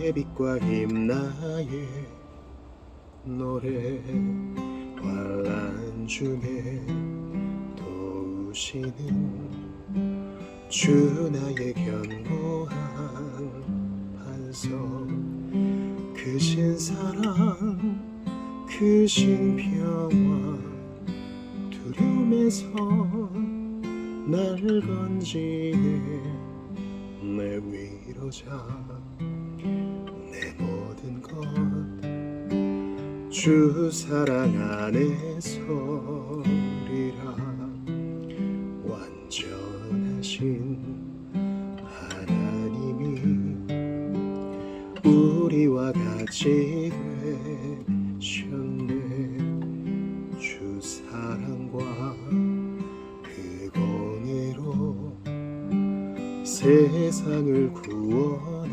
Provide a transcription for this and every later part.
나의 빛과 힘 나의 노래 환난 중에 도우시는 주 나의 견고한 반석 크신 사랑 크신 평화 두려움에서 날 건지네 내 위로자 내 모든 것 주 사랑 안에서리라 완전하신 하나님이 우리와 같이 되셨네 주 사랑과 그 공의로 세상을 구원하셨네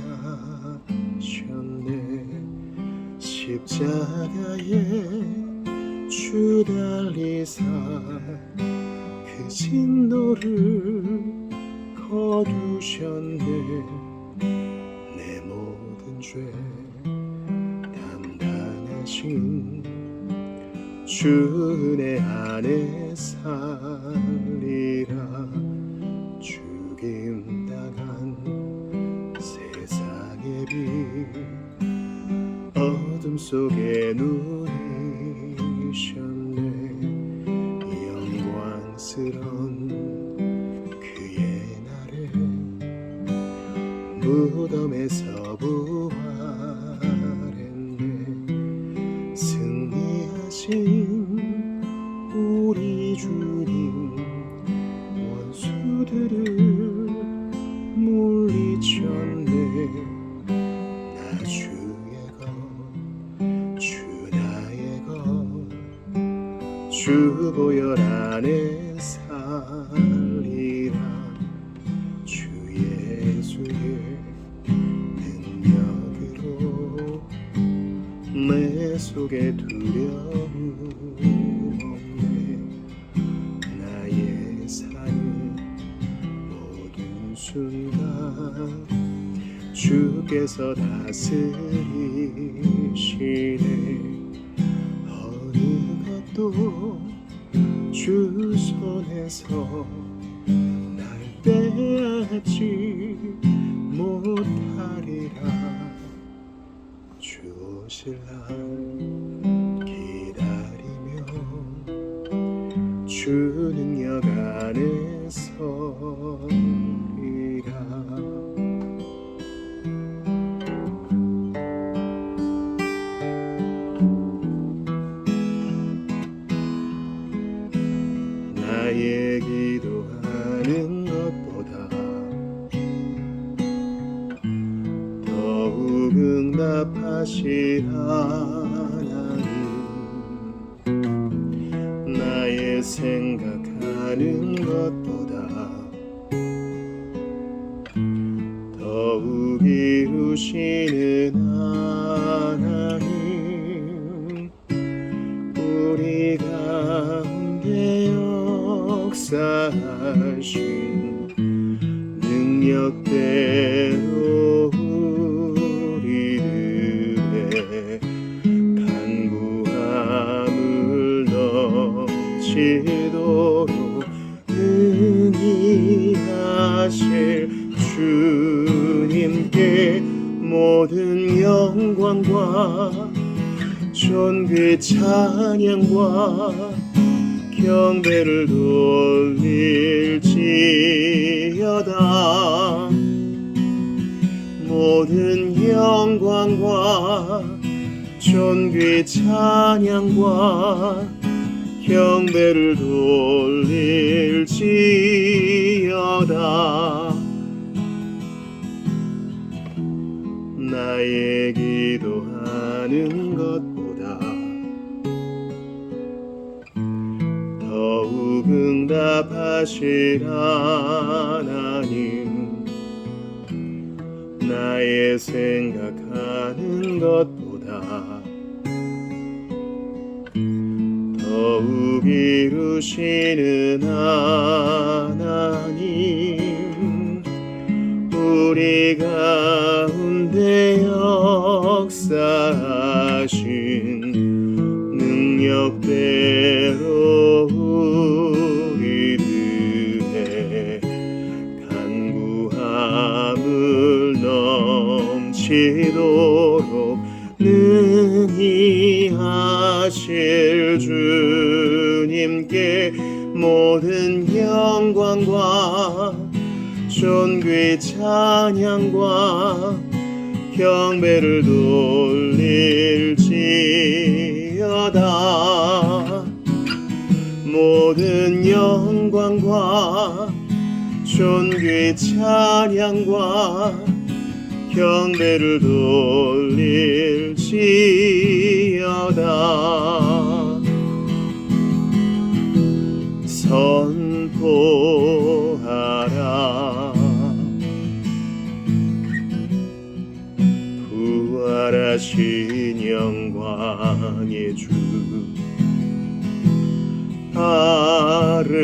십자가에 주 달리사 그 진노를 거두셨네 내 모든 죄 담당하신 주 은혜 안에 살리라 죽임당한 세상의 빛 어둠 속에 누리셨네 영광스런 그의 날에 무덤에서 부활했네 승리하신 우리 주님 원수들을 물리쳤네 나 주의 것 주 나의 것 주 보혈 안에 살리라 주 예수의 능력으로 내 속에 두려움 없네 나의 삶 모든 순간 주께서 다스리시네 어느 것도 주 손에서 날 빼앗지 못하리라 주 오실 날 기다리며 주 능력 안에 서리라 나의 기도하는 것보다 더욱 응답하실 하나님 나의 생각하는 것보다 더욱 이루시는 하나님 우리 가운데 역사하신 능력대로 우리들의 간구함을 넘치도록 응이하실 주님께 모든 영광과 존귀 찬양과 경배를 돌릴지어다 모든 영광과 존귀 찬양과 경배를 돌릴지어다 나의 기도하는 것보다 더욱 응답하실 하나님 나의 생각하는 것보다 더욱 이루시는 하나님 우리 가운데 되시도록 능히 하실 주님께 모든 영광과 존귀 찬양과 경배를 돌릴지어다. 모든 영광과 존귀 찬양과 경배를 돌릴지어다. 선포하라. 부활하신 영광의 주 아름다운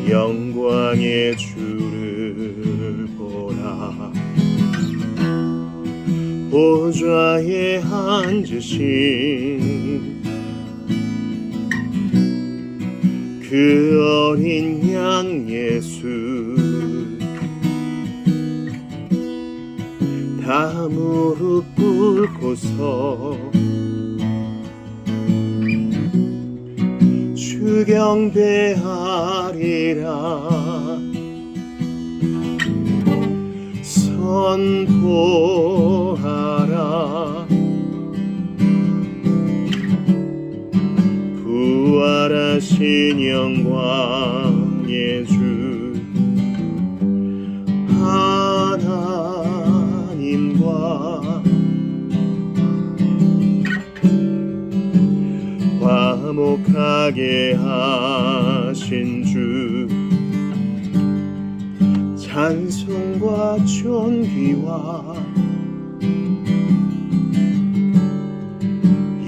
영광의 주를 보라. 보좌에 앉으신 그 어린 양 예수 다 무릎 꿇고서 주 경배하리라. 선포하라. 부활하신 영광의 주 하나님과 화목하게 하신 주 찬송과 존귀와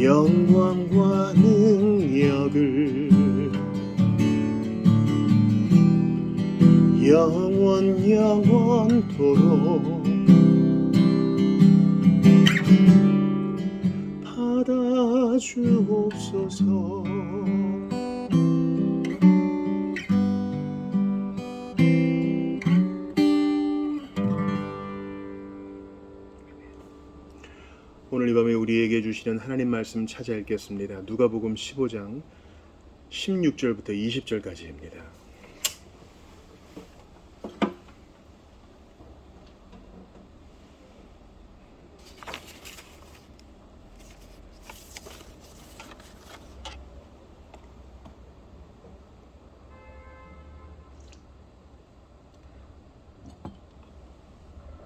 영광과 능력을 영원토록 받아주옵소서. 오늘 이 밤에 우리에게 주시는 하나님 말씀 찾아 읽겠습니다. 누가복음 15장 16절부터 20절까지입니다.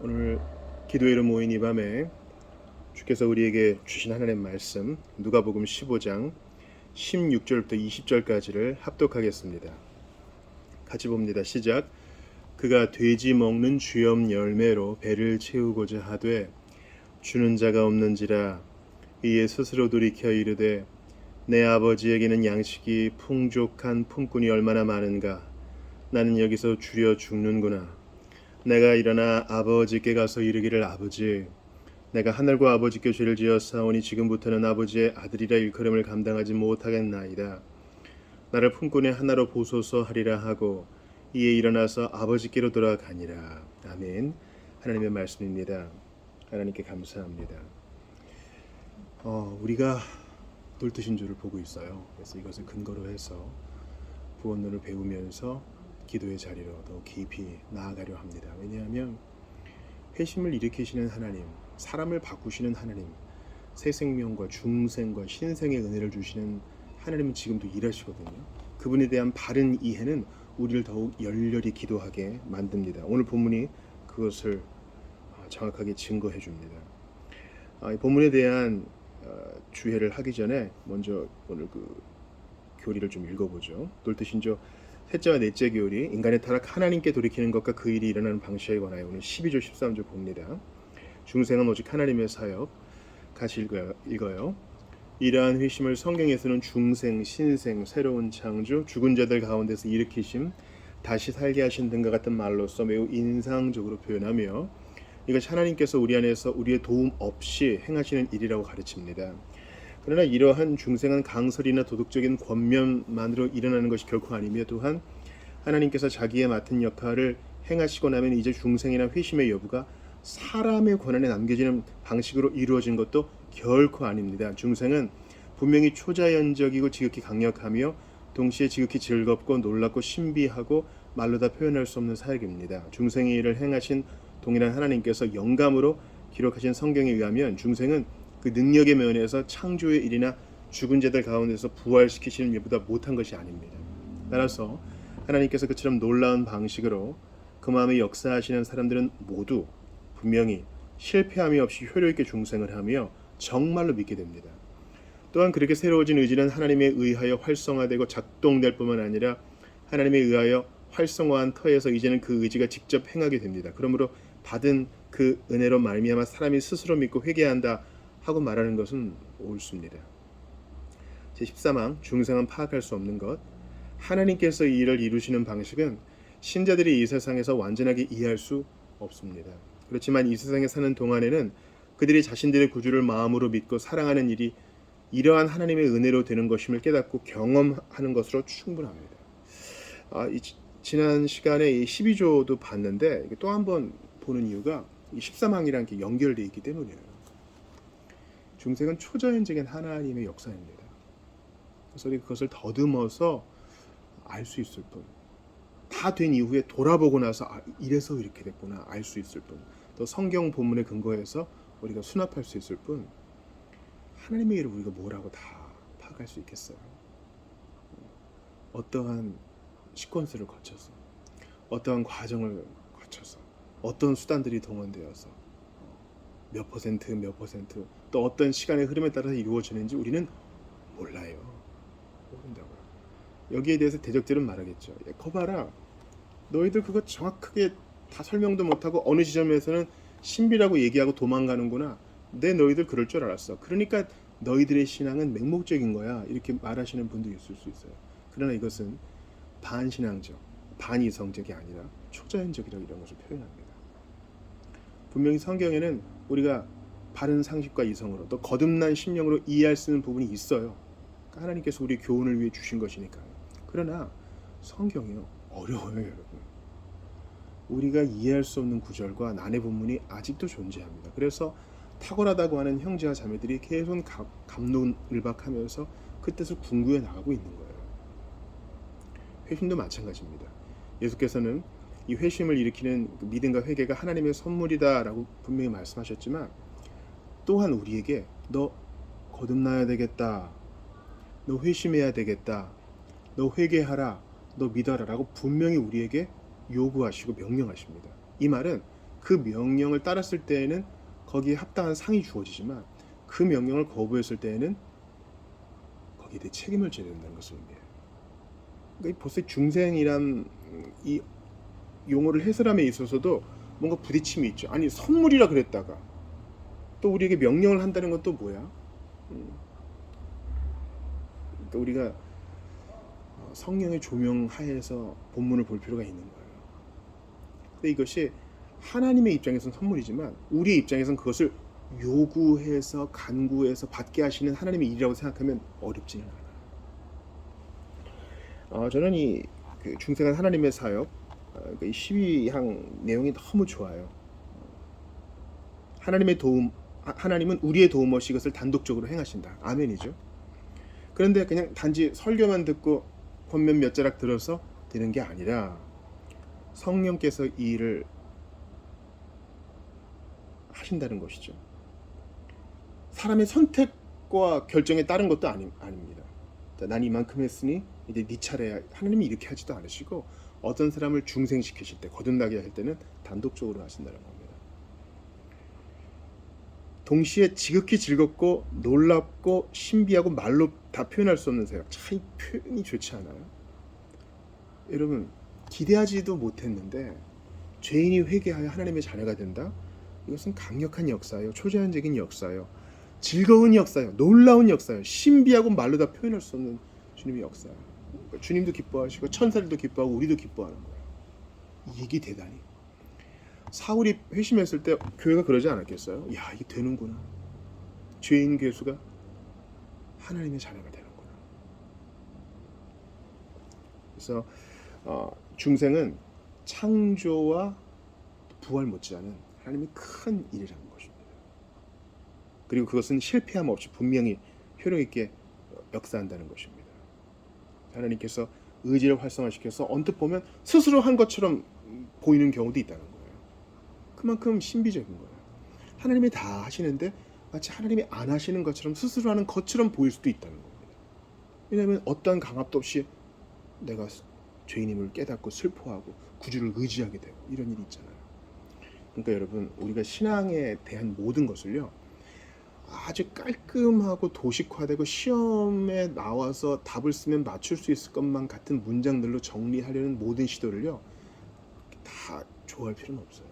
오늘 기도회로 모인 이 밤에 주께서 우리에게 주신 하나님의 말씀 누가복음 15장 16절부터 20절까지를 합독하겠습니다. 같이 봅니다. 시작. 그가 돼지 먹는 주염 열매로 배를 채우고자 하되 주는 자가 없는지라. 이에 스스로 돌이켜 이르되 내 아버지에게는 양식이 풍족한 품꾼이 얼마나 많은가. 나는 여기서 주려 죽는구나. 내가 일어나 아버지께 가서 이르기를 아버지 내가 하늘과 아버지께 죄를 지었사오니 지금부터는 아버지의 아들이라 일컬음을 감당하지 못하겠나이다. 나를 품꾼의 하나로 보소서 하리라 하고 이에 일어나서 아버지께로 돌아가니라. 아멘. 하나님의 말씀입니다. 하나님께 감사합니다. 우리가 놀뜨신 주를 보고 있어요. 그래서 이것을 근거로 해서 구원론을 배우면서 기도의 자리로 더 깊이 나아가려 합니다. 왜냐하면 회심을 일으키시는 하나님, 사람을 바꾸시는 하나님, 새 생명과 중생과 신생의 은혜를 주시는 하나님은 지금도 일하시거든요. 그분에 대한 바른 이해는 우리를 더욱 열렬히 기도하게 만듭니다. 오늘 본문이 그것을 정확하게 증거해 줍니다. 이 본문에 대한 주해를 하기 전에 먼저 오늘 그 교리를 좀 읽어보죠. 놀뜨신조 셋째와 넷째 교리, 인간의 타락 하나님께 돌이키는 것과 그 일이 일어나는 방식에 관하여 오늘 12절 13절 봅니다. 중생은 오직 하나님의 사역. 같이 읽어요. 이러한 회심을 성경에서는 중생, 신생, 새로운 창조, 죽은 자들 가운데서 일으키심, 다시 살게 하신 등과 같은 말로서 매우 인상적으로 표현하며 이것이 하나님께서 우리 안에서 우리의 도움 없이 행하시는 일이라고 가르칩니다. 그러나 이러한 중생은 강설이나 도덕적인 권면만으로 일어나는 것이 결코 아니며 또한 하나님께서 자기의 맡은 역할을 행하시고 나면 이제 중생이나 회심의 여부가 사람의 권한에 남겨지는 방식으로 이루어진 것도 결코 아닙니다. 중생은 분명히 초자연적이고 지극히 강력하며 동시에 지극히 즐겁고 놀랍고 신비하고 말로 다 표현할 수 없는 사역입니다. 중생의 일을 행하신 동일한 하나님께서 영감으로 기록하신 성경에 의하면 중생은 그 능력의 면에서 창조의 일이나 죽은 자들 가운데서 부활시키시는 일보다 못한 것이 아닙니다. 따라서 하나님께서 그처럼 놀라운 방식으로 그 마음에 역사하시는 사람들은 모두 분명히 실패함이 없이 효력있게 중생을 하며 정말로 믿게 됩니다. 또한 그렇게 새로워진 의지는 하나님에 의하여 활성화되고 작동될 뿐만 아니라 하나님에 의하여 활성화한 터에서 이제는 그 의지가 직접 행하게 됩니다. 그러므로 받은 그 은혜로 말미암아 사람이 스스로 믿고 회개한다 하고 말하는 것은 옳습니다. 제13항 중생은 파악할 수 없는 것. 하나님께서 이 일을 이루시는 방식은 신자들이 이 세상에서 완전하게 이해할 수 없습니다. 그렇지만 이 세상에 사는 동안에는 그들이 자신들의 구주를 마음으로 믿고 사랑하는 일이 이러한 하나님의 은혜로 되는 것임을 깨닫고 경험하는 것으로 충분합니다. 지난 시간에 이 12조도 봤는데 또 한 번 보는 이유가 이 13항이랑 이렇게 연결되어 있기 때문이에요. 중생은 초자연적인 하나님의 역사입니다. 그래서 우리 그것을 더듬어서 알 수 있을 뿐, 다 된 이후에 돌아보고 나서 이래서 이렇게 됐구나 알 수 있을 뿐, 또 성경 본문에 근거해서 우리가 수납할 수 있을 뿐, 하나님의 일을 우리가 뭐라고 다 파악할 수 있겠어요? 어떠한 시퀀스를 거쳐서, 어떠한 과정을 거쳐서, 어떤 수단들이 동원되어서 몇 퍼센트, 또 어떤 시간의 흐름에 따라서 이루어지는지 우리는 몰라요. 모른다고요. 여기에 대해서 대적들은 말하겠죠. 거봐라, 너희들 그거 정확하게 다 설명도 못하고 어느 지점에서는 신비라고 얘기하고 도망가는구나. 너희들 그럴 줄 알았어. 그러니까 너희들의 신앙은 맹목적인 거야. 이렇게 말하시는 분도 있을 수 있어요. 그러나 이것은 반신앙적, 반이성적이 아니라 초자연적이라고 이런 것을 표현합니다. 분명히 성경에는 우리가 바른 상식과 이성으로 또 거듭난 심령으로 이해할 수 있는 부분이 있어요. 그러니까 하나님께서 우리 교훈을 위해 주신 것이니까요. 그러나 성경이요, 어려워요, 여러분. 우리가 이해할 수 없는 구절과 난해 본문이 아직도 존재합니다. 그래서 탁월하다고 하는 형제와 자매들이 계속 갑론을박하면서 그 뜻을 궁구해 나가고 있는 거예요. 회심도 마찬가지입니다. 예수께서는 이 회심을 일으키는 믿음과 회개가 하나님의 선물이다라고 분명히 말씀하셨지만, 또한 우리에게 너 거듭나야 되겠다, 너 회심해야 되겠다, 너 회개하라, 너 믿어라라고 분명히 우리에게 요구하시고 명령하십니다. 이 말은 그 명령을 따랐을 때에는 거기에 합당한 상이 주어지지만 그 명령을 거부했을 때에는 거기에 대해 책임을 져야 된다는 것을 의미해요. 그러니까 벌써 중생이란 이 용어를 해설함에 있어서도 뭔가 부딪힘이 있죠. 아니, 선물이라 그랬다가 또 우리에게 명령을 한다는 건 또 뭐야? 그러니까 우리가 성령의 조명 하에서 본문을 볼 필요가 있는 거예요. 근데 이것이 하나님의 입장에서는 선물이지만 우리의 입장에서는 그것을 요구해서 간구해서 받게 하시는 하나님의 일이라고 생각하면 어렵지는 않아요. 저는 이 중생한 하나님의 사역, 이 12항 내용이 너무 좋아요. 하나님은 우리의 도움 없이 이것을 단독적으로 행하신다. 아멘이죠. 그런데 그냥 단지 설교만 듣고 권면 몇 자락 들어서 되는 게 아니라 성령께서 이 일을 하신다는 것이죠. 사람의 선택과 결정에 따른 것도 아닙니다. 난 이만큼 했으니 이제 네 차례야. 하나님이 이렇게 하지도 않으시고 어떤 사람을 중생시키실 때, 거듭나게 할 때는 단독적으로 하신다는 겁니다. 동시에 지극히 즐겁고 놀랍고 신비하고 말로 다 표현할 수 없는 사역. 참 표현이 좋지 않아요? 여러분, 기대하지도 못했는데 죄인이 회개하여 하나님의 자녀가 된다? 이것은 강력한 역사예요. 초자연적인 역사예요. 즐거운 역사예요. 놀라운 역사예요. 신비하고 말로 다 표현할 수 없는 주님의 역사예요. 그러니까 주님도 기뻐하시고 천사들도 기뻐하고 우리도 기뻐하는 거예요. 이게 대단히. 사울이 회심했을 때 교회가 그러지 않았겠어요? 야, 이게 되는구나. 죄인 괴수가 하나님의 자녀가 되는구나. 그래서 중생은 창조와 부활 못지않은 하나님의 큰 일이라는 것입니다. 그리고 그것은 실패함 없이 분명히 효력 있게 역사한다는 것입니다. 하나님께서 의지를 활성화시켜서 언뜻 보면 스스로 한 것처럼 보이는 경우도 있다는 거예요. 그만큼 신비적인 거예요. 하나님이 다 하시는데 마치 하나님이 안 하시는 것처럼 스스로 하는 것처럼 보일 수도 있다는 겁니다. 왜냐하면 어떠한 강압도 없이 내가 죄인임을 깨닫고 슬퍼하고 구주를 의지하게 되고 이런 일이 있잖아요. 그러니까 여러분, 우리가 신앙에 대한 모든 것을요, 아주 깔끔하고 도식화되고 시험에 나와서 답을 쓰면 맞출 수 있을 것만 같은 문장들로 정리하려는 모든 시도를요, 다 좋아할 필요는 없어요.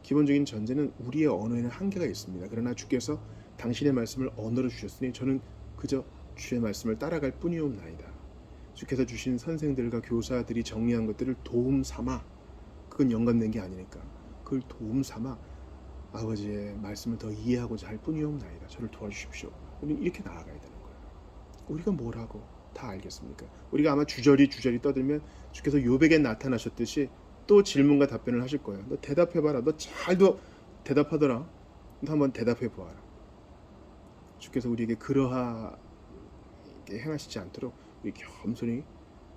기본적인 전제는 우리의 언어에는 한계가 있습니다. 그러나 주께서 당신의 말씀을 언어로 주셨으니 저는 그저 주의 말씀을 따라갈 뿐이옵나이다. 주께서 주신 선생들과 교사들이 정리한 것들을 도움 삼아, 그건 연관된 게 아니니까 그걸 도움 삼아 아버지의 말씀을 더 이해하고자 할 뿐이옵나이다. 저를 도와주십시오. 우리는 이렇게 나아가야 되는 거예요. 우리가 뭘 하고 다 알겠습니까? 우리가 아마 주저리 떠들면 주께서 욥에게 나타나셨듯이 또 질문과 답변을 하실 거예요. 너 대답해봐라. 너 잘도 대답하더라. 너 한번 대답해보아라. 주께서 우리에게 그러하게 행하시지 않도록 우리 겸손히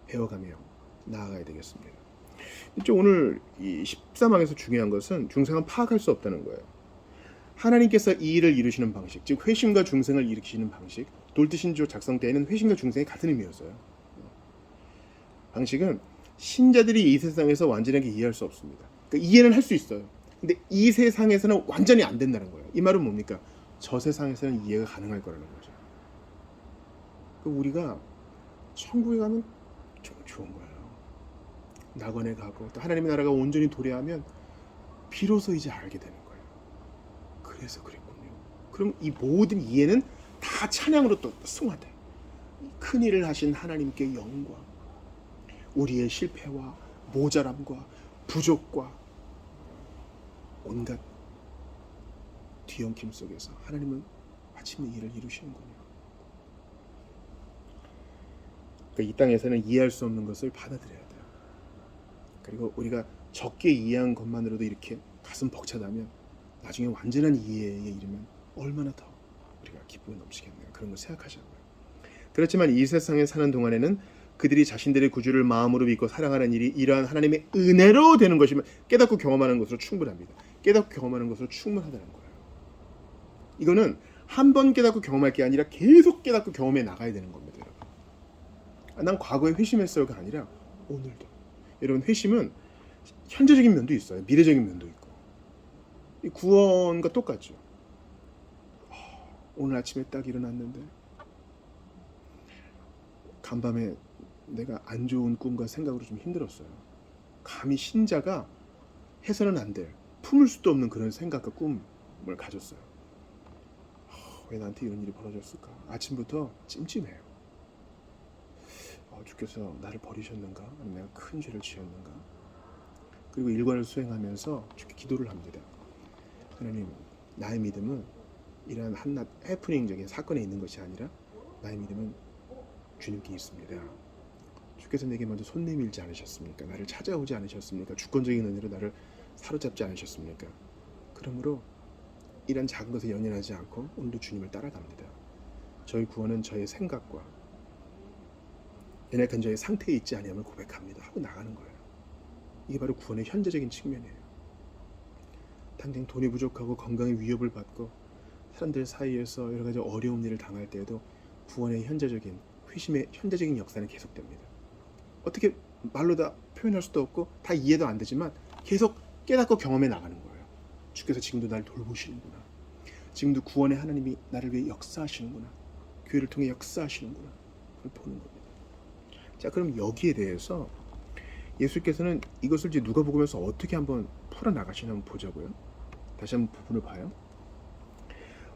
배워가며 나아가야 되겠습니다. 이쪽 오늘 이 13항에서 중요한 것은 중생은 파악할 수 없다는 거예요. 하나님께서 이 일을 이루시는 방식, 즉 회심과 중생을 일으키시는 방식, 돌드신조 작성 때에는 회심과 중생이 같은 의미였어요. 방식은 신자들이 이 세상에서 완전하게 이해할 수 없습니다. 그러니까 이해는 할 수 있어요. 근데 이 세상에서는 완전히 안 된다는 거예요. 이 말은 뭡니까? 저 세상에서는 이해가 가능할 거라는 거죠. 우리가 천국에 가면 정말 좋은 거예요. 낙원에 가고 또 하나님의 나라가 온전히 도래하면 비로소 이제 알게 되는 거예요. 그래서 그랬군요. 그럼 이 모든 이해는 다 찬양으로 또 승화돼. 큰 일을 하신 하나님께 영광, 우리의 실패와 모자람과 부족과 온갖 뒤엉킴 속에서 하나님은 마침내 일을 이루시는군요. 그러니까 이 땅에서는 이해할 수 없는 것을 받아들여야 돼요. 그리고 우리가 적게 이해한 것만으로도 이렇게 가슴 벅차다면 나중에 완전한 이해에 이르면 얼마나 더 우리가 기쁨이 넘치겠네요. 그런 걸 생각하자고요. 그렇지만 이 세상에 사는 동안에는 그들이 자신들의 구주를 마음으로 믿고 사랑하는 일이 이러한 하나님의 은혜로 되는 것이면 깨닫고 경험하는 것으로 충분합니다. 깨닫고 경험하는 것으로 충분하다는 거예요. 이거는 한 번 깨닫고 경험할 게 아니라 계속 깨닫고 경험해 나가야 되는 겁니다. 여러분. 난 과거에 회심했어요가 아니라 오늘도. 여러분, 회심은 현재적인 면도 있어요. 미래적인 면도 있고. 이 구원과 똑같죠. 오늘 아침에 딱 일어났는데 간밤에 내가 안 좋은 꿈과 생각으로 좀 힘들었어요. 감히 신자가 해서는 안 될, 품을 수도 없는 그런 생각과 꿈을 가졌어요. 왜 나한테 이런 일이 벌어졌을까? 아침부터 찜찜해요. 주께서 나를 버리셨는가? 아니면 내가 큰 죄를 지었는가? 그리고 일과를 수행하면서 주께 기도를 합니다. 하나님, 나의 믿음은 이러한 한낱 해프닝적인 사건에 있는 것이 아니라 나의 믿음은 주님께 있습니다. 주께서 내게 먼저 손 내밀지 않으셨습니까? 나를 찾아오지 않으셨습니까? 주권적인 은혜로 나를 사로잡지 않으셨습니까? 그러므로 이런 작은 것에 연연하지 않고 오늘도 주님을 따라갑니다. 저희 구원은 저의 생각과 연약한 저의 상태에 있지 아니함을 고백합니다. 하고 나가는 거예요. 이게 바로 구원의 현재적인 측면이에요. 당장 돈이 부족하고 건강의 위협을 받고 사람들 사이에서 여러 가지 어려운 일을 당할 때에도 구원의 현재적인 회심의 현재적인 역사는 계속됩니다. 어떻게 말로 다 표현할 수도 없고 다 이해도 안 되지만 계속 깨닫고 경험해 나가는 거예요. 주께서 지금도 나를 돌보시는구나. 지금도 구원의 하나님이 나를 위해 역사하시는구나. 교회를 통해 역사하시는구나. 그걸 보는 겁니다. 자, 그럼 여기에 대해서 예수께서는 이것을 이제 누가복음에서 어떻게 한번 풀어나가시나 한번 보자고요. 다시 한번 부분을 봐요.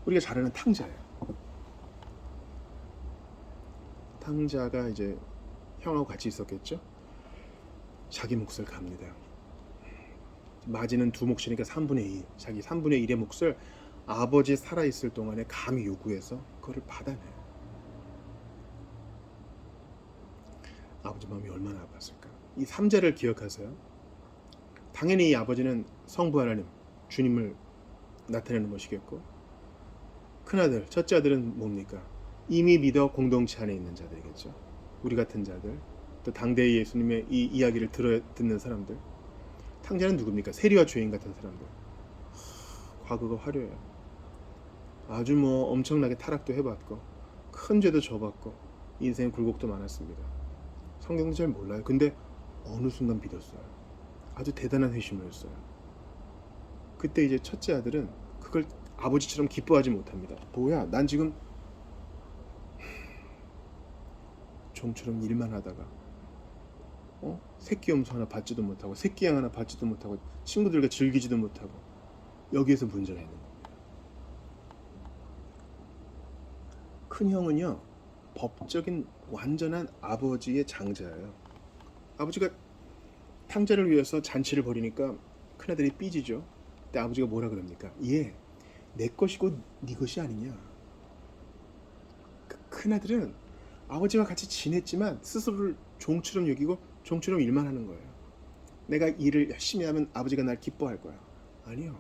우리가 잘 아는 탕자예요. 탕자가 이제 형하고 같이 있었겠죠. 자기 몫을 갑니다. 마지는 2몫이니까 3분의 2. 자기 3분의 1의 몫을 아버지 살아있을 동안에 감히 요구해서 그거를 받아내요. 아버지 마음이 얼마나 아팠을까. 이 삼자를 기억하세요. 당연히 이 아버지는 성부 하나님, 주님을 나타내는 것이겠고, 큰아들, 첫째 아들은 뭡니까? 이미 믿어 공동체 안에 있는 자들이겠죠. 우리 같은 자들, 또 당대의 예수님의 이 이야기를 듣는 사람들. 탕자는 누굽니까? 세리와 죄인 같은 사람들. 과거가 화려해요. 아주 엄청나게 타락도 해봤고 큰 죄도 져봤고 인생 굴곡도 많았습니다. 성경도 잘 몰라요. 근데 어느 순간 믿었어요. 아주 대단한 회심이었어요. 그때 이제 첫째 아들은 그걸 아버지처럼 기뻐하지 못합니다. 뭐야, 난 지금 종처럼 일만 하다가 새끼 염소 하나 받지도 못하고 새끼양 하나 받지도 못하고 친구들과 즐기지도 못하고 여기에서 문제가 있는 겁니다. 큰 형은요, 법적인 완전한 아버지의 장자예요. 아버지가 탕자를 위해서 잔치를 벌이니까 큰아들이 삐지죠. 그때 아버지가 뭐라 그럽니까? 얘 내 것이고 네 것이 아니냐. 그 큰아들은 아버지와 같이 지냈지만 스스로를 종처럼 여기고 종처럼 일만 하는 거예요. 내가 일을 열심히 하면 아버지가 날 기뻐할 거야. 아니요.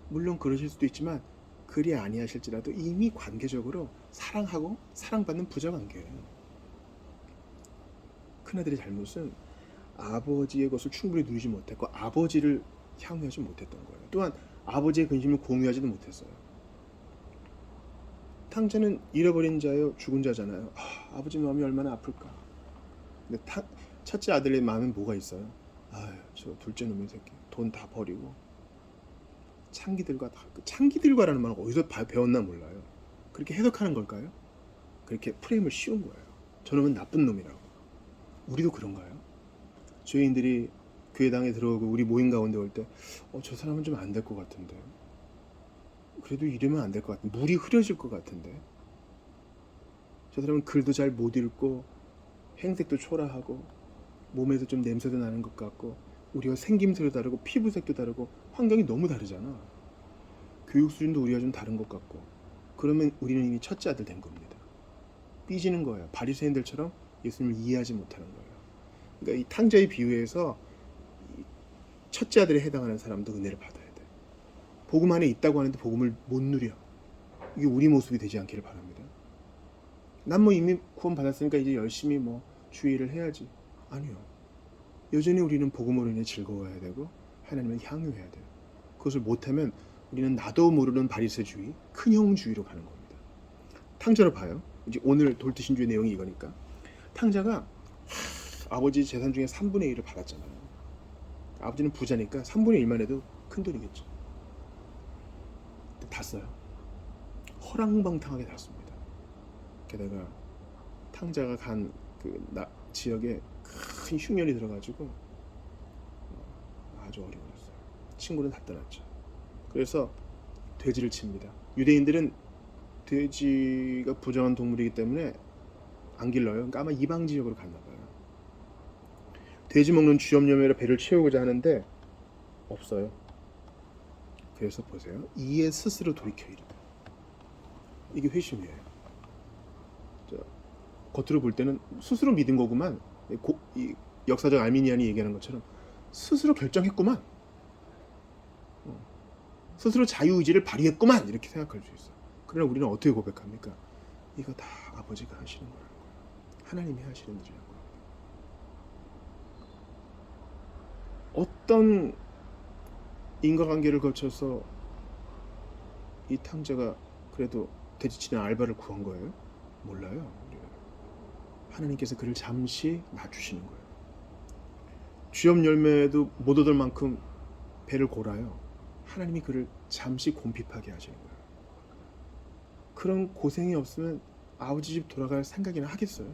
물론 그러실 수도 있지만 그리 아니하실지라도 이미 관계적으로 사랑하고 사랑받는 부자관계예요. 큰아들의 잘못은 아버지의 것을 충분히 누리지 못했고 아버지를 향유하지 못했던 거예요. 또한 아버지의 근심을 공유하지도 못했어요. 탕자는 잃어버린 자요, 죽은 자잖아요. 아버지 마음이 얼마나 아플까. 근데 첫째 아들의 마음엔 뭐가 있어요? 아유, 저 둘째 놈의 새끼 돈 다 버리고 창기들과라는 말은 어디서 배웠나 몰라요. 그렇게 해석하는 걸까요? 그렇게 프레임을 씌운 거예요. 저놈은 나쁜 놈이라고. 우리도 그런가요? 죄인들이 교회당에 들어오고 우리 모임 가운데 올 때 저 사람은 좀 안 될 것 같은데, 그래도 이러면 안 될 것 같은데, 물이 흐려질 것 같은데, 저 사람은 글도 잘 못 읽고 행색도 초라하고 몸에서 좀 냄새도 나는 것 같고 우리와 생김새도 다르고 피부색도 다르고 환경이 너무 다르잖아. 교육 수준도 우리가 좀 다른 것 같고. 그러면 우리는 이미 첫째 아들 된 겁니다. 삐지는 거예요. 바리새인들처럼 예수님을 이해하지 못하는 거예요. 그러니까 이 탕자의 비유에서 첫째 아들에 해당하는 사람도 은혜를 받아야 돼. 복음 안에 있다고 하는데 복음을 못 누려. 이게 우리 모습이 되지 않기를 바랍니다. 난 이미 구원 받았으니까 이제 열심히 주의를 해야지. 아니요. 여전히 우리는 복음으로 인해 즐거워해야 되고 하나님을 향유해야 돼요. 그것을 못하면 우리는 나도 모르는 바리새주의, 큰형주의로 가는 겁니다. 탕자로 봐요. 이제 오늘 돌드신주의 내용이 이거니까. 탕자가 아버지 재산 중에 3분의 1을 받았잖아요. 아버지는 부자니까 3분의 1만 해도 큰 돈이겠죠. 다 써요. 허랑방탕하게 다 씁니다. 게다가 탕자가 간 지역에 큰 흉년이 들어가지고 아주 어려웠어요. 친구는 다 떠났죠. 그래서 돼지를 칩니다. 유대인들은 돼지가 부정한 동물이기 때문에 안 길러요. 그러니까 아마 이방 지역으로 갔나 봐요. 돼지 먹는 쥐염염이라 배를 채우고자 하는데 없어요. 그래서 보세요. 이에 스스로 돌이켜 이르다. 이게 회심이에요. 겉으로 볼 때는 스스로 믿은 거구만. 이 역사적 알미니안이 얘기하는 것처럼 스스로 결정했구만. 스스로 자유의지를 발휘했구만. 이렇게 생각할 수 있어. 그러나 우리는 어떻게 고백합니까? 이거 다 아버지가 하시는 거라는 거예요. 하나님이 하시는 일이라는 거예요. 어떤 인과관계를 거쳐서 이 탕자가 그래도 돼지치는 알바를 구한 거예요? 몰라요. 하나님께서 그를 잠시 낮추시는 거예요. 쥐염 열매도 못 얻을 만큼 배를 골아요. 하나님이 그를 잠시 곰핍하게 하시는 거예요. 그런 고생이 없으면 아버지 집 돌아갈 생각이나 하겠어요?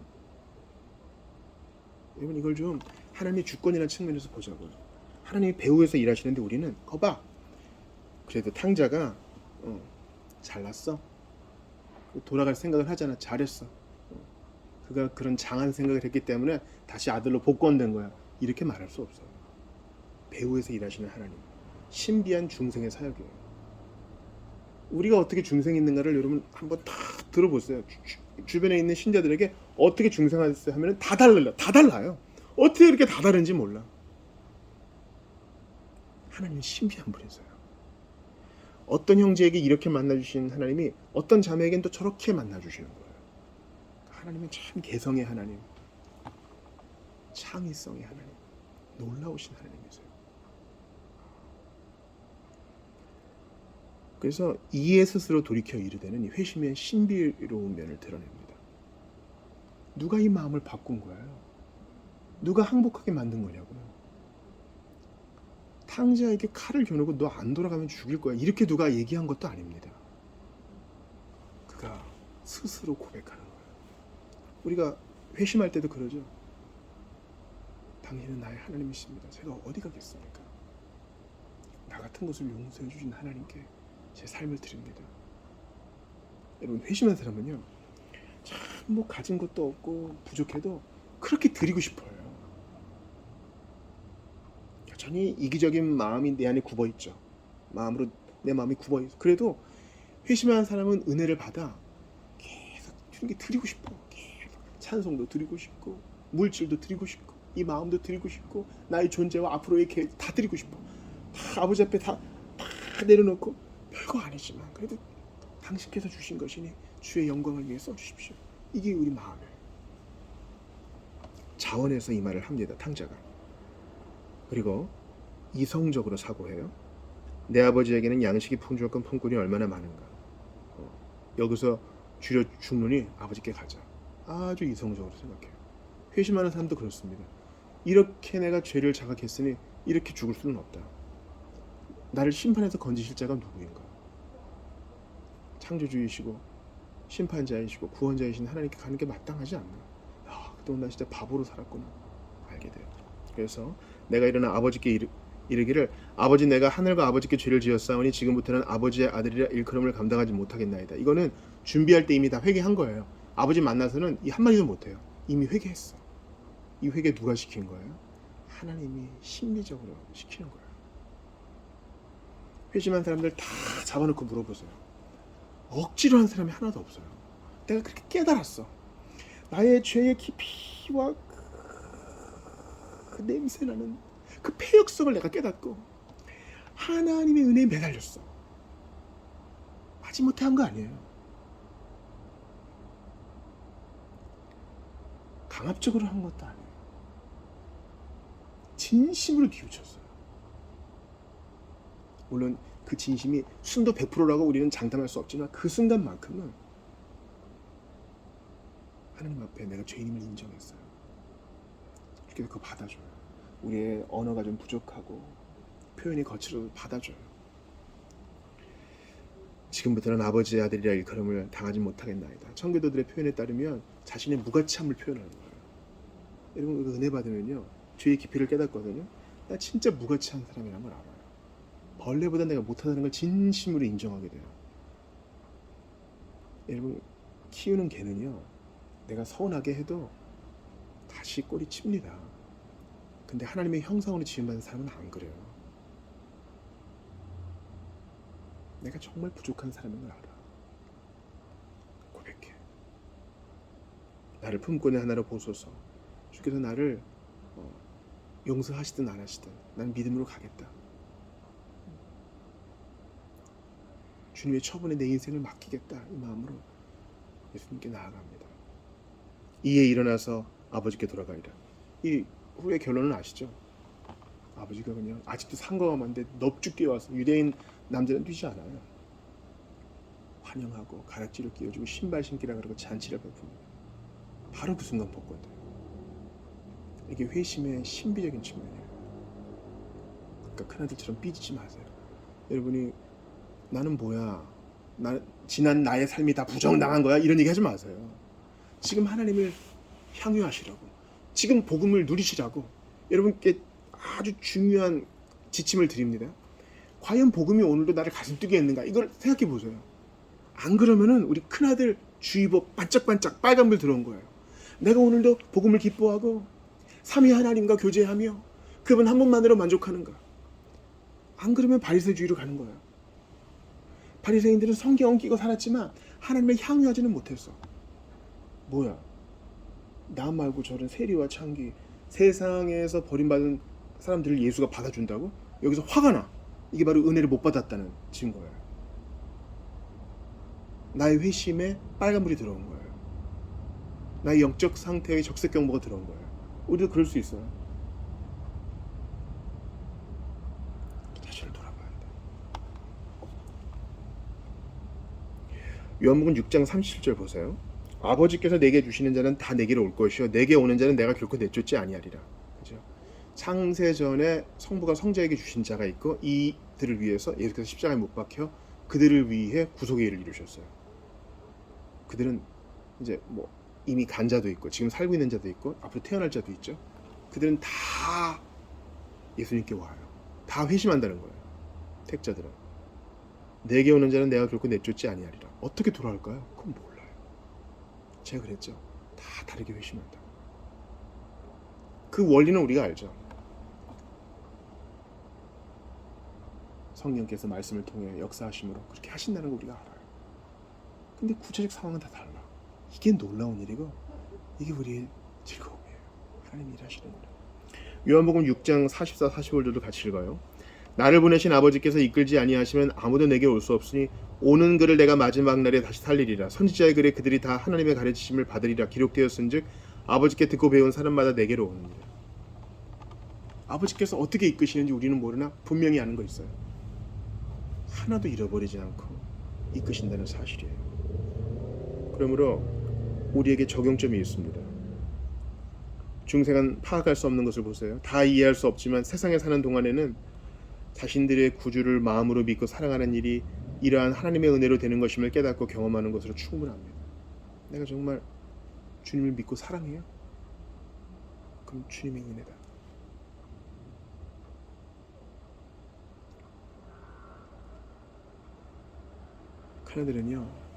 여러분, 이걸 좀 하나님의 주권이라는 측면에서 보자고요. 하나님이 배후에서 일하시는데 우리는 거봐. 그래도 탕자가 잘났어. 돌아갈 생각을 하잖아. 잘했어. 그가 그런 장한 생각을 했기 때문에 다시 아들로 복권된 거야. 이렇게 말할 수 없어요. 배후에서 일하시는 하나님, 신비한 중생의 사역이에요. 우리가 어떻게 중생했는가를 여러분 한번 다 들어보세요. 주변에 있는 신자들에게 어떻게 중생하셨어요 하면 다 달라요. 어떻게 이렇게 다 다른지 몰라. 하나님은 신비한 분이세요. 어떤 형제에게 이렇게 만나주신 하나님이 어떤 자매에겐 또 저렇게 만나주시는 거예요. 하나님은 참 개성의 하나님, 창의성의 하나님, 놀라우신 하나님이세요. 그래서 이에 스스로 돌이켜 이르되는 이 회심의 신비로운 면을 드러냅니다. 누가 이 마음을 바꾼 거예요? 누가 항복하게 만든 거냐고요? 탕자에게 칼을 겨누고 너 안 돌아가면 죽일 거야, 이렇게 누가 얘기한 것도 아닙니다. 그가 스스로 고백하는 거예요. 우리가 회심할 때도 그러죠. 당신은 나의 하나님이십니다. 제가 어디 가겠습니까? 나 같은 것을 용서해 주신 하나님께 제 삶을 드립니다. 여러분, 회심한 사람은요, 참 뭐 가진 것도 없고 부족해도 그렇게 드리고 싶어요. 여전히 이기적인 마음이 내 안에 굽어 있죠. 마음으로 내 마음이 굽어 있어. 그래도 회심한 사람은 은혜를 받아 계속 주님께 드리고 싶어. 계속 찬송도 드리고 싶고, 물질도 드리고 싶고, 이 마음도 드리고 싶고, 나의 존재와 앞으로의 계획 다 드리고 싶어. 다 아버지 앞에 다 내려놓고, 별거 아니지만 그래도 당신께서 주신 것이니 주의 영광을 위해 써주십시오. 이게 우리 마음이에요. 자원해서 이 말을 합니다, 탕자가. 그리고 이성적으로 사고해요. 내 아버지에게는 양식이 풍족한 품꾼이 얼마나 많은가. 여기서 줄여 죽느니 아버지께 가자. 아주 이성적으로 생각해요. 회심하는 사람도 그렇습니다. 이렇게 내가 죄를 자각했으니 이렇게 죽을 수는 없다. 나를 심판해서 건지실 자가 누구인가? 창조주이시고 심판자이시고 구원자이신 하나님께 가는 게 마땅하지 않나? 그동안 나 진짜 바보로 살았구나 알게 돼요. 그래서 내가 일어나 아버지께 이르기를, 아버지, 내가 하늘과 아버지께 죄를 지었사오니 지금부터는 아버지의 아들이라 일컬음을 감당하지 못하겠나이다. 이거는 준비할 때 이미 다 회개한 거예요. 아버지 만나서는 이 한마디도 못해요. 이미 회개했어. 이 회개 누가 시킨 거예요? 하나님이 신비적으로 시키는 거예요. 회심한 사람들 다 잡아놓고 물어보세요. 억지로 한 사람이 하나도 없어요. 내가 그렇게 깨달았어. 나의 죄의 깊이와 그 냄새나는 그 폐역성을 내가 깨닫고 하나님의 은혜에 매달렸어. 마지못해 한 거 아니에요. 강압적으로 한 것도 아니에요. 진심으로 뉘우쳤어요. 물론 그 진심이 순도 100%라고 우리는 장담할 수 없지만 그 순간만큼은 하나님 앞에 내가 죄인임을 인정했어요. 주께서 그거 받아줘요. 우리의 언어가 좀 부족하고 표현이 거칠어도 받아줘요. 지금부터는 아버지의 아들이라 일컬음을 당하지 못하겠나이다. 청교도들의 표현에 따르면 자신의 무가치함을 표현하는 거예요. 여러분, 그 은혜 받으면요, 죄의 깊이를 깨닫거든요. 나 진짜 무가치한 사람이라는 걸 알아요. 벌레보다 내가 못하다는 걸 진심으로 인정하게 돼요. 여러분, 키우는 개는요, 내가 서운하게 해도 다시 꼬리 칩니다. 근데 하나님의 형상으로 지음받은 사람은 안 그래요. 내가 정말 부족한 사람인 걸 알아. 고백해. 나를 품꾼의 하나로 보소서. 주께서 나를 용서하시든 안 하시든 난 믿음으로 가겠다. 주님의 처분에 내 인생을 맡기겠다. 이 마음으로 예수님께 나아갑니다. 이에 일어나서 아버지께 돌아가리라. 이 후의 결론은 아시죠? 아버지가 그냥 아직도 상검한데 넙죽 뛰어와서, 유대인 남자는 뛰지 않아요. 환영하고 가락지를 끼워주고 신발 신기라 그러고 잔치를 베풉니다. 바로 그 순간 복권돼요. 이게 회심의 신비적인 측면이에요. 그러니까 큰아들처럼 삐지지 마세요. 여러분이 나는 뭐야, 지난 나의 삶이 다 부정당한 거야, 이런 얘기 하지 마세요. 지금 하나님을 향유하시라고, 지금 복음을 누리시라고 여러분께 아주 중요한 지침을 드립니다. 과연 복음이 오늘도 나를 가슴 뛰게 했는가, 이걸 생각해 보세요. 안 그러면은 우리 큰아들 주의보 반짝반짝 빨간불 들어온 거예요. 내가 오늘도 복음을 기뻐하고 삼위 하나님과 교제하며 그분 한 분만으로 만족하는가? 안 그러면 바리새주의로 가는 거예요. 바리새인들은 성경 끼고 살았지만 하나님을 향유하지는 못했어. 뭐야? 나 말고 저런 세리와 창기, 세상에서 버림받은 사람들을 예수가 받아준다고? 여기서 화가 나. 이게 바로 은혜를 못 받았다는 증거예요. 나의 회심에 빨간불이 들어온 거예요. 나의 영적 상태의 적색 경보가 들어온 거예요. 우리도 그럴 수 있어요. 자신을 돌아봐야 돼. 요한복음 6장 37절 보세요. 아버지께서 내게 주시는 자는 다 내게로 올 것이요 내게 오는 자는 내가 결코 내쫓지 아니하리라. 그죠? 창세전에 성부가 성자에게 주신 자가 있고 이들을 위해서 예수께서 십자가에 못 박혀 그들을 위해 구속의 일을 이루셨어요. 그들은 이제 뭐 이미 간 자도 있고 지금 살고 있는 자도 있고 앞으로 태어날 자도 있죠. 그들은 다 예수님께 와요. 다 회심한다는 거예요. 택자들은. 내게 오는 자는 내가 결코 내쫓지 아니하리라. 어떻게 돌아올까요? 그건 몰라요. 제가 그랬죠. 다 다르게 회심한다. 그 원리는 우리가 알죠. 성령께서 말씀을 통해 역사하심으로 그렇게 하신다는 거 우리가 알아요. 근데 구체적 상황은 다 달라. 이게 놀라운 일이고 이게 우리의 즐거움이에요. 하나님이 일하시는구나. 요한복음 6장 44, 45절도 같이 읽어요. 나를 보내신 아버지께서 이끌지 아니하시면 아무도 내게 올 수 없으니 오는 그를 내가 마지막 날에 다시 살리리라. 선지자의 글에 그들이 다 하나님의 가르치심을 받으리라 기록되었은즉 아버지께 듣고 배운 사람마다 내게로 오느니라. 아버지께서 어떻게 이끄시는지 우리는 모르나 분명히 아는 거 있어요. 하나도 잃어버리지 않고 이끄신다는 사실이에요. 그러므로 우리에게 적용점이 있습니다. 중생은 파악할 수 없는 것을 보세요. 다 이해할 수 없지만 세상에 사는 동안에는 자신들의 구주를 마음으로 믿고 사랑하는 일이 이러한 하나님의 은혜로 되는 것임을 깨닫고 경험하는 것으로 충분합니다. 내가 정말 주님을 믿고 사랑해요? 그럼 주님의 은혜다. 큰아들은요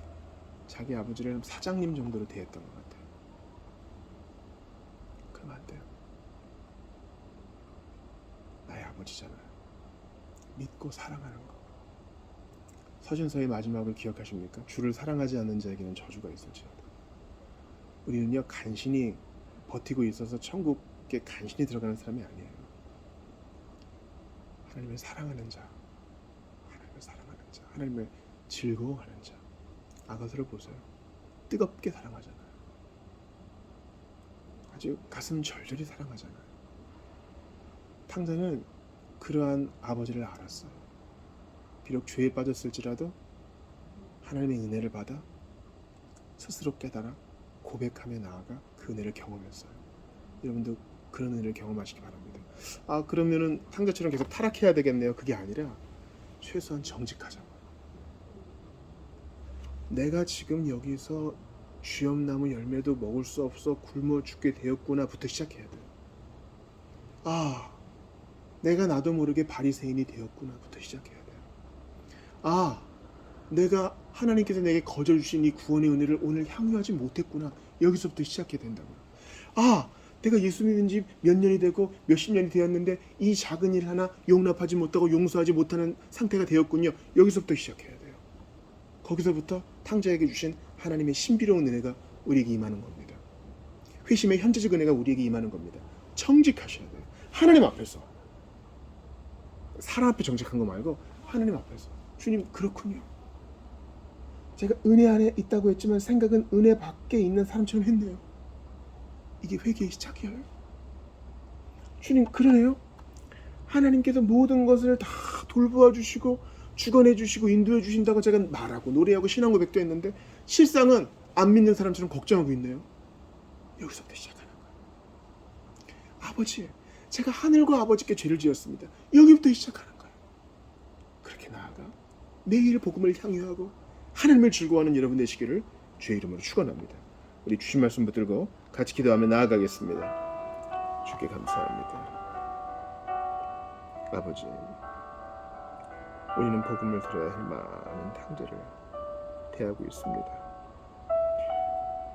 자기 아버지를 사장님 정도로 대했던 것 같아요. 그러면 안 돼요. 나의 아버지잖아요. 믿고 사랑하는 거. 서신서의 마지막을 기억하십니까? 주를 사랑하지 않는 자에게는 저주가 있을지어다. 우리는요 간신히 버티고 있어서 천국에 간신히 들어가는 사람이 아니에요. 하나님을 사랑하는 자, 하나님을 사랑하는 자, 하나님을 즐거워하는 자. 아가서를 보세요. 뜨겁게 사랑하잖아요. 아주 가슴 절절히 사랑하잖아요. 탕자는 그러한 아버지를 알았어요. 비록 죄에 빠졌을지라도 하나님의 은혜를 받아 스스로 깨달아 고백하며 나아가 그 은혜를 경험했어요. 여러분도 그런 은혜를 경험하시기 바랍니다. 아 그러면은 탕자처럼 계속 타락해야 되겠네요. 그게 아니라 최소한 정직하자. 내가 지금 여기서 쥐엄나무 열매도 먹을 수 없어 굶어 죽게 되었구나부터 시작해야 돼요. 아, 내가 나도 모르게 바리새인이 되었구나부터 시작해야 돼요. 아, 내가 하나님께서 내게 거저 주신 이 구원의 은혜를 오늘 향유하지 못했구나. 여기서부터 시작해야 된다고요. 아, 내가 예수 믿은 지 몇 년이 되고 몇십 년이 되었는데 이 작은 일 하나 용납하지 못하고 용서하지 못하는 상태가 되었군요. 여기서부터 시작해야 돼요. 거기서부터 탕자에게 주신 하나님의 신비로운 은혜가 우리에게 임하는 겁니다. 회심의 현재적 은혜가 우리에게 임하는 겁니다. 정직하셔야 돼요. 하나님 앞에서. 사람 앞에 정직한 거 말고 하나님 앞에서. 주님 그렇군요. 제가 은혜 안에 있다고 했지만 생각은 은혜 밖에 있는 사람처럼 했네요. 이게 회개의 시작이에요. 주님 그러네요. 하나님께서 모든 것을 다 돌보아 주시고 주관해 주시고 인도해 주신다고 제가 말하고 노래하고 신앙 고백도 했는데 실상은 안 믿는 사람처럼 걱정하고 있네요. 여기서부터 시작하는 거예요. 아버지, 제가 하늘과 아버지께 죄를 지었습니다. 여기부터 시작하는 거예요. 그렇게 나아가 매일 복음을 향유하고 하나님을 즐거워하는 여러분 되시기를 주의 이름으로 축원합니다. 우리 주신 말씀 붙들고 같이 기도하며 나아가겠습니다. 주께 감사합니다. 아버지, 우리는 복음을 들어야 할 많은 탕자를 대하고 있습니다.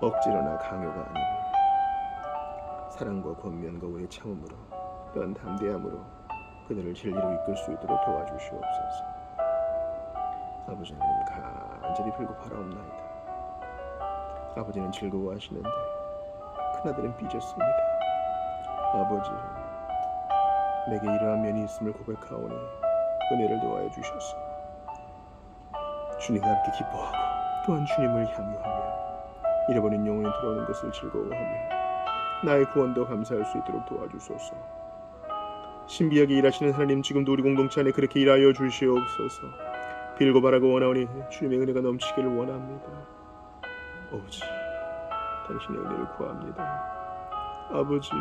억지로나 강요가 아니고 사랑과 권면과 우리의 참음으로 또한 담대함으로 그들을 진리로 이끌 수 있도록 도와주시옵소서. 아버지 하나님 간절히 빌고 바라옵나이다. 아버지는 즐거워하시는데 큰아들은 삐졌습니다. 아버지, 내게 이러한 면이 있음을 고백하오니 은혜를 도하여 주셨소. 주님과 함께 기뻐하고 또한 주님을 향유하며 잃어버린 영혼이 돌아오는 것을 즐거워하며 나의 구원도 감사할 수 있도록 도와주소서. 신비하게 일하시는 하나님, 지금도 우리 공동체 안에 그렇게 일하여 주시옵소서. 빌고 바라고 원하오니 주님의 은혜가 넘치기를 원합니다. 오직 당신의 은혜를 구합니다. 아버지,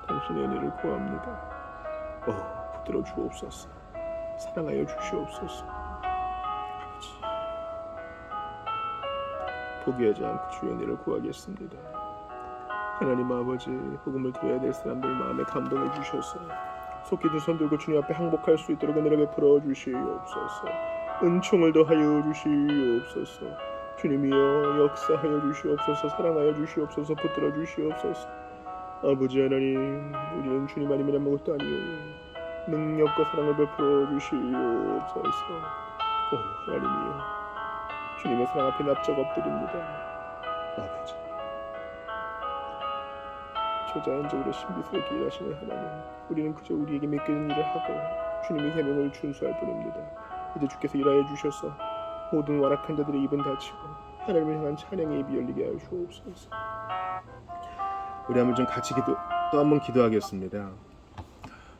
당신의 은혜를 구합니다. 붙들어 주옵소서. 사랑하여 주시옵소서. 아버지, 포기하지 않고 주의 은혜를 구하겠습니다. 하나님 아버지, 복음을 들어야 될 사람들 마음에 감동해 주셔서 속히 두 손 들고 주님 앞에 항복할 수 있도록 은혜를 베풀어 주시옵소서. 은총을 더하여 주시옵소서. 주님이여 역사하여 주시옵소서. 사랑하여 주시옵소서. 붙들어 주시옵소서. 아버지 하나님, 우리는 주님 아니면 아무것도 아니오니 능력과 사랑을 베풀어 주시옵소서. 하나님이여, 주님의 사랑 앞에 납작 엎드립니다. 아버지, 초자연적으로 신비스럽게 일하시는 하나님, 우리는 그저 우리에게 맡겨진 일을 하고 주님의 계명을 준수할 뿐입니다. 이제 주께서 일하여 주셔서 모든 완악한 자들의 입은 닫히고 하나님을 향한 찬양의 입이 열리게 하여 주옵소서. 우리 한번 좀 같이 또 한번 기도하겠습니다.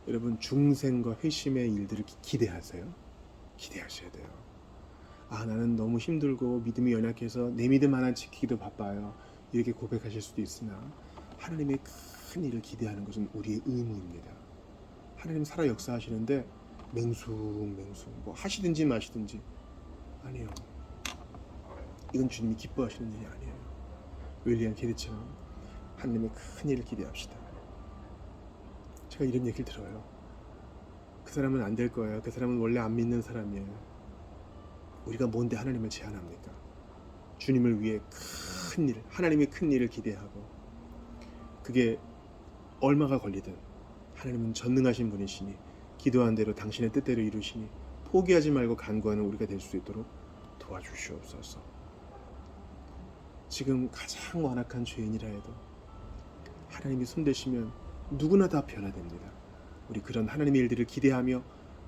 여러분, 중생과 회심의 일들을 기대하세요. 기대하셔야 돼요. 나는 너무 힘들고 믿음이 연약해서 내 믿음 하나 지키기도 바빠요. 이렇게 고백하실 수도 있으나 하나님의 큰 일을 기대하는 것은 우리의 의무입니다. 하나님 살아 역사하시는데 맹숭맹숭 뭐 하시든지 마시든지 아니에요. 이건 주님이 기뻐하시는 일이 아니에요. 윌리엄 캐리처럼 하나님의 큰 일을 기대합시다. 제가 이런 얘기를 들어요. 그 사람은 안 될 거예요. 그 사람은 원래 안 믿는 사람이에요. 우리가 뭔데 하나님을 제한합니까? 주님을 위해 큰 일, 하나님의 큰 일을 기대하고 그게 얼마가 걸리든 하나님은 전능하신 분이시니 기도한 대로 당신의 뜻대로 이루시니 포기하지 말고 간구하는 우리가 될 수 있도록 도와주시옵소서. 지금 가장 완악한 죄인이라 해도 하나님이 손대시면 누구나 다 변화됩니다. 우리 그런 하나님의 일들을 기대하며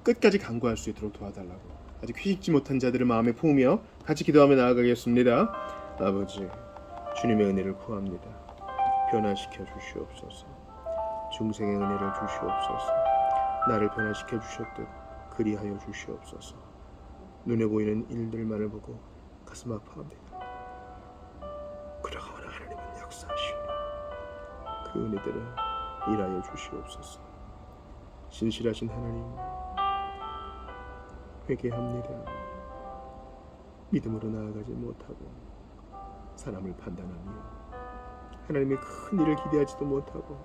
끝까지 간구할 수 있도록 도와달라고 아직 회심치 못한 자들을 마음에 품으며 같이 기도하며 나아가겠습니다. 아버지, 주님의 은혜를 구합니다. 변화시켜 주시옵소서. 중생의 은혜를 주시옵소서. 나를 변화시켜 주셨듯 그리하여 주시옵소서. 눈에 보이는 일들만을 보고 가슴 아파합니다. 그러나 하나님은 역사하시오니 그 은혜들을 일하여 주시옵소서. 신실하신 하나님, 회개합니다. 믿음으로 나아가지 못하고 사람을 판단하며 하나님의 큰 일을 기대하지도 못하고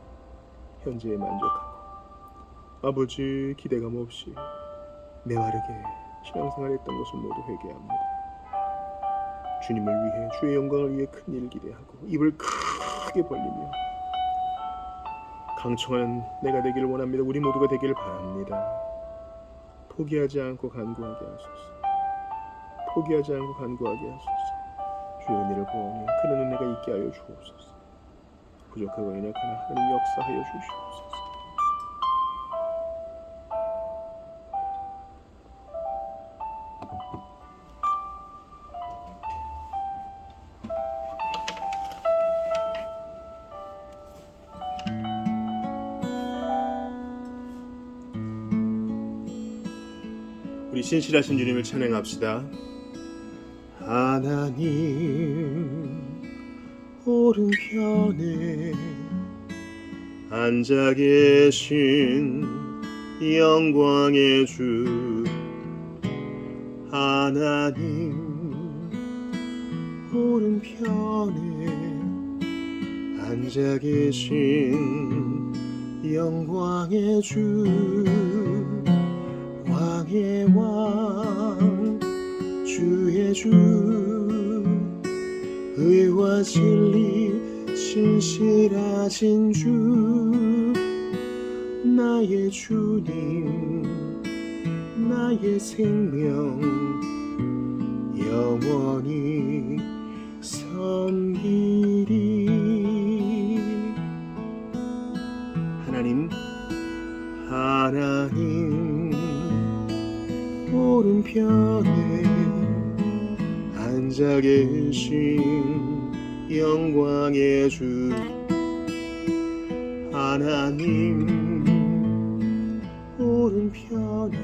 현재에 만족하고 아버지 기대감 없이 메마르게 신앙생활 했던 것을 모두 회개합니다. 주님을 위해 주의 영광을 위해 큰 일을 기대하고 입을 크게 벌리며 강청한 내가 되기를 원합니다. 우리 모두가 되기를 바랍니다. 포기하지 않고 간구하게 하소서. 포기하지 않고 간구하게 하소서. 주의 은혜를 구하니 그런 은혜가 있게 하여 주옵소서. 부족하고 연약한 하나님 역사하여 주시옵소서. 우리 신실하신 주님을 찬양합시다. 하나님 오른편에 앉아 계신 영광의 주, 하나님 오른편에 앉아 계신 영광의 주, 왕의 왕 주의 주, 의와 진리 신실하신 주, 나의 주님, 나의 생명, 영원히 섬기리. 하나님 오른편에 앉아 계신 영광의 주, 하나님 오른편에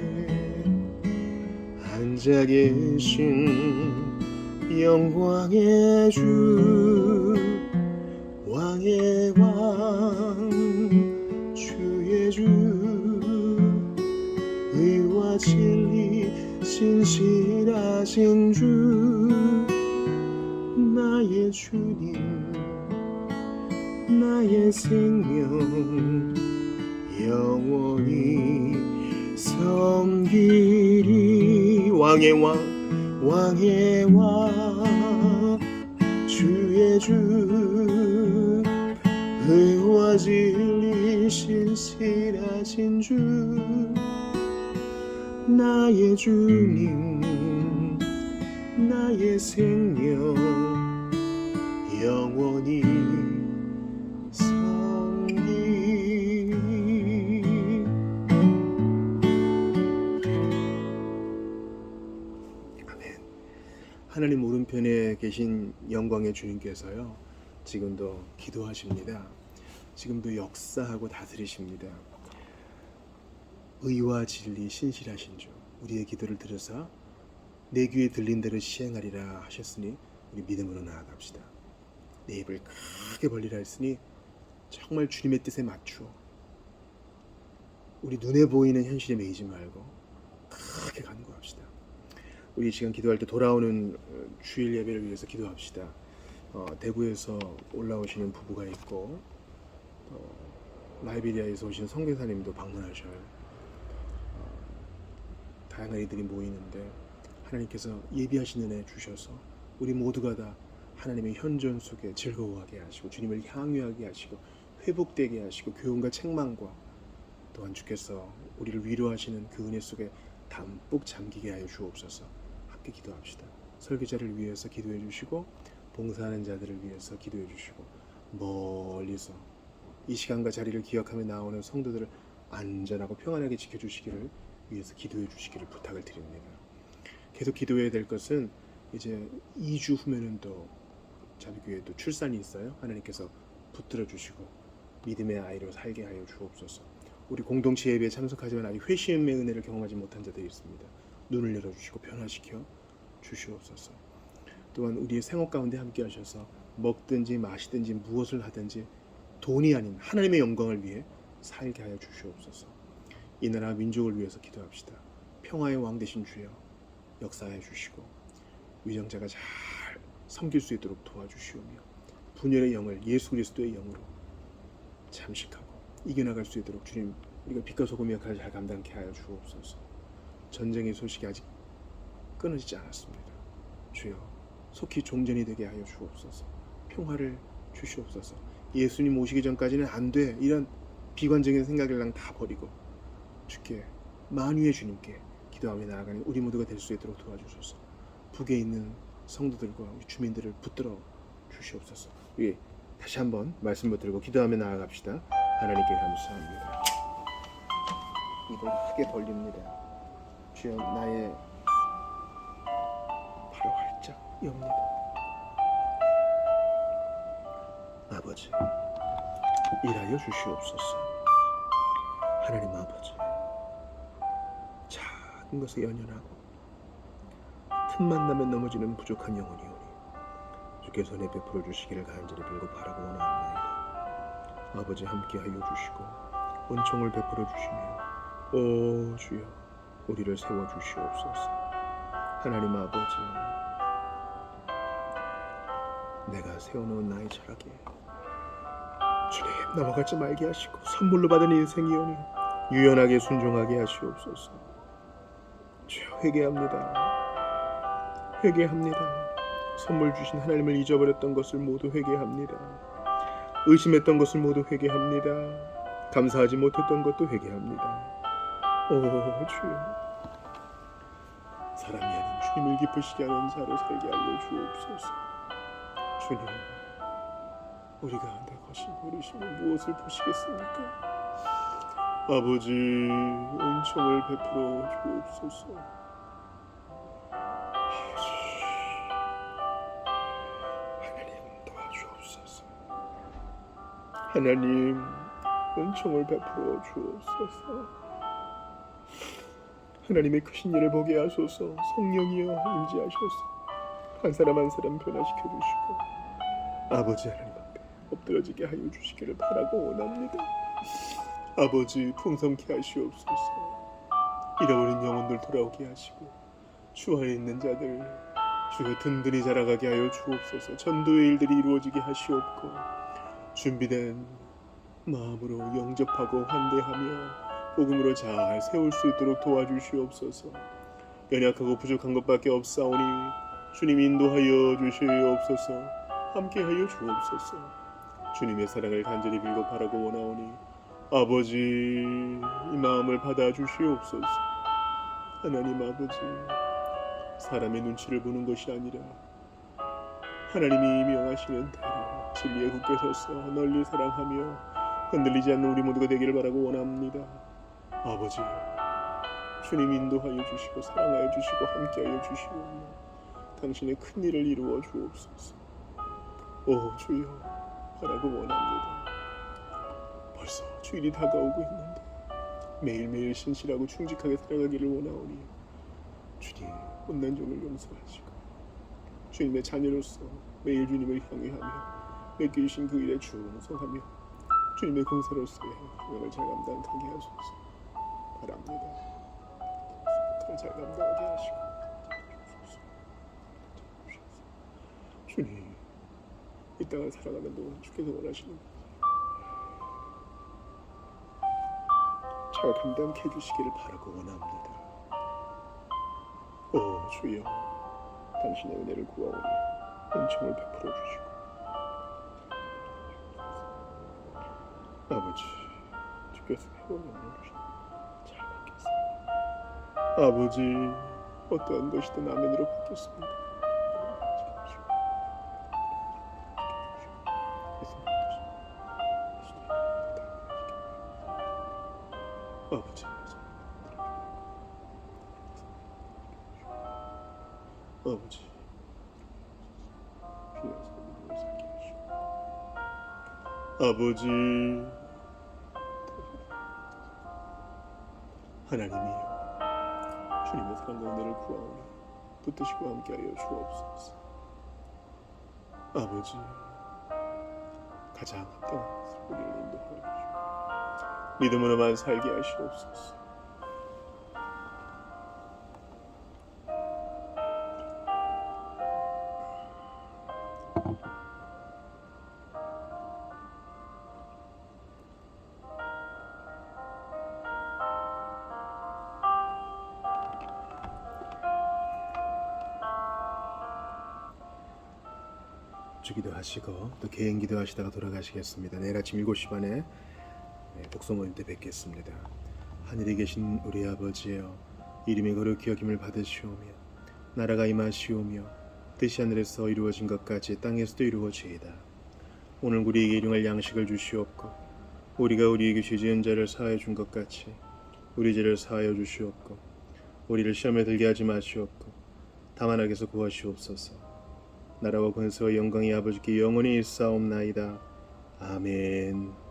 앉아 계신 영광의 주, 왕의 왕 주의 주, 의와 진리 신실하신 주, 나의 주님, 나의 생명 영원히 섬기리. 왕의 왕, 왕의 왕 주의 주, 의와 진리 신실하신 주, 나의 주님, 나의 생명 영원히 섬기리. 아멘. 하나님 오른편에 계신 영광의 주님께서요, 지금도 기도하십니다. 지금도 역사하고 다스리십니다. 의와 진리 신실하신 주, 우리의 기도를 들으사 내 귀에 들린 대로 시행하리라 하셨으니 우리 믿음으로 나아갑시다. 내 입을 크게 벌리라 했으니 정말 주님의 뜻에 맞추어 우리 눈에 보이는 현실에 매이지 말고 크게 간구합시다. 우리 시간 기도할 때 돌아오는 주일 예배를 위해서 기도합시다. 대구에서 올라오시는 부부가 있고, 라이베리아에서 오신 선교사님도 방문하셔요. 다양한 이들이 모이는데 하나님께서 예비하신 은혜 주셔서 우리 모두가 다 하나님의 현존 속에 즐거워하게 하시고 주님을 향유하게 하시고 회복되게 하시고 교훈과 책망과 또한 주께서 우리를 위로하시는 그 은혜 속에 담뿍 잠기게 하여 주옵소서. 함께 기도합시다. 설교자를 위해서 기도해 주시고 봉사하는 자들을 위해서 기도해 주시고 멀리서 이 시간과 자리를 기억하며 나오는 성도들을 안전하고 평안하게 지켜주시기를 위해서 기도해 주시기를 부탁을 드립니다. 계속 기도해야 될 것은 이제 2주 후면은 또 자비교회에 또 출산이 있어요. 하나님께서 붙들어 주시고 믿음의 아이로 살게 하여 주옵소서. 우리 공동체 예배에 참석하지만 아직 회심의 은혜를 경험하지 못한 자들이 있습니다. 눈을 열어주시고 변화시켜 주시옵소서. 또한 우리의 생업 가운데 함께 하셔서 먹든지 마시든지 무엇을 하든지 돈이 아닌 하나님의 영광을 위해 살게 하여 주시옵소서. 이 나라 민족을 위해서 기도합시다. 평화의 왕 되신 주여 역사해 주시고 위정자가 잘 섬길 수 있도록 도와주시오며 분열의 영을 예수 그리스도의 영으로 잠식하고 이겨나갈 수 있도록 주님, 우리가 빛과 소금의 역할을 잘 감당케 하여 주옵소서. 전쟁의 소식이 아직 끊어지지 않았습니다. 주여 속히 종전이 되게 하여 주옵소서. 평화를 주시옵소서. 예수님 오시기 전까지는 안 돼, 이런 비관적인 생각이랑 다 버리고 주께 만유의 주님께 기도하며 나아가는 우리 모두가 될 수 있도록 도와주소서. 북에 있는 성도들과 우리 주민들을 붙들어 주시옵소서. 우리 다시 한번 말씀 붙들고 기도하며 나아갑시다. 하나님께 감사합니다. 입을 크게 벌립니다. 주여 나의 팔을 활짝 엽니다. 아버지 일하여 주시옵소서. 하나님 아버지 작은 것에 연연하고 틈만 나면 넘어지는 부족한 영혼이오니 주께서 내 베풀어 주시기를 간절히 빌고 바라고 원하옵나이다. 아버지 함께하여 주시고 은총을 베풀어 주시며 오 주여 우리를 세워주시옵소서. 하나님 아버지 내가 세워놓은 나의 철학에 주님 넘어가지 말게 하시고 선물로 받은 인생이오니 유연하게 순종하게 하시옵소서. 주여 회개합니다. 회개합니다. 선물 주신 하나님을 잊어버렸던 것을 모두 회개합니다. 의심했던 것을 모두 회개합니다. 감사하지 못했던 것도 회개합니다. 오 주여 사람이 아닌 힘을 깊으시게 하는 자로 살게 하여 주옵소서. 주님, 우리가 내 것인 버리시면 무엇을 보시겠습니까? 아버지, 은총을 베풀어 주옵소서. 하나님 도와주옵소서. 하나님, 은총을 베풀어 주옵소서. 하나님의 크신 일을 보게 하소서. 성령이여 임재하셔서 한 사람 한 사람 변화시켜 주시고 아버지 하나님 앞에 엎드러지게 하여 주시기를 바라고 원합니다. 아버지, 풍성케 하시옵소서. 잃어버린 영혼들 돌아오게 하시고 주 안에 있는 자들 주여 든든히 자라가게 하여 주옵소서. 전도의 일들이 이루어지게 하시옵고 준비된 마음으로 영접하고 환대하며 복음으로 잘 세울 수 있도록 도와주시옵소서. 연약하고 부족한 것밖에 없사오니 주님 인도하여 주시옵소서. 함께하여 주옵소서. 주님의 사랑을 간절히 빌고 바라고 원하오니 아버지, 이 마음을 받아주시옵소서. 하나님 아버지, 사람의 눈치를 보는 것이 아니라 하나님이 명하시는 대로 진리에 굳게 서서 널리 사랑하며 흔들리지 않는 우리 모두가 되기를 바라고 원합니다. 아버지, 주님 인도하여 주시고 사랑하여 주시고 함께하여 주시오며 당신의 큰 일을 이루어 주옵소서. 오 주여, 바라고 원합니다. 벌써 주일이 다가오고 있는데 매일매일 신실하고 충직하게 살아가기를 원하오니 주님, 못난 종을 용서하시고 주님의 자녀로서 매일 주님을 향유하며 맡기신 그 일에 충성하며 주님의 공사로서의 사명을 잘 감당하게 하소서. 바랍니다. 그를 잘 감당하게 하시고 주님, 이 땅을 살아가는 동안 주께서 원하시는 잘 감당케 해주시기를 바라고 원합니다. 오 주여, 당신의 은혜를 구하오니 은총을 베풀어 주시고 아버지, 주께서 해온 영광을 잘 받겠습니다. 아버지, 어떠한 것이든 아멘으로 받겠습니다. 아버지, 아버지, 아버지, 하나님이여, 주님의 사랑과 은혜를 구하오니 붙드시고 함께하여 주옵소서. 아버지, 가장 합당한 것을 우리를 인도하여 주시고 믿음으로만 살게 하시옵소서. 주기도 하시고 또 개인 기도하시다가 돌아가시겠습니다. 내일 아침 7시 반에 독서 모임 때 뵙겠습니다. 하늘에 계신 우리 아버지여, 이름이 거룩히 여김을 받으시오며 나라가 임하시오며 뜻이 하늘에서 이루어진 것 같이 땅에서도 이루어지이다. 오늘 우리에게 일용할 양식을 주시옵고 우리가 우리에게 죄 지은 자를 사하여 준 것 같이 우리 죄를 사하여 주시옵고 우리를 시험에 들게 하지 마시옵고 다만 악에서 구하시옵소서. 나라와 권세와 영광이 아버지께 영원히 있사옵나이다. 아멘.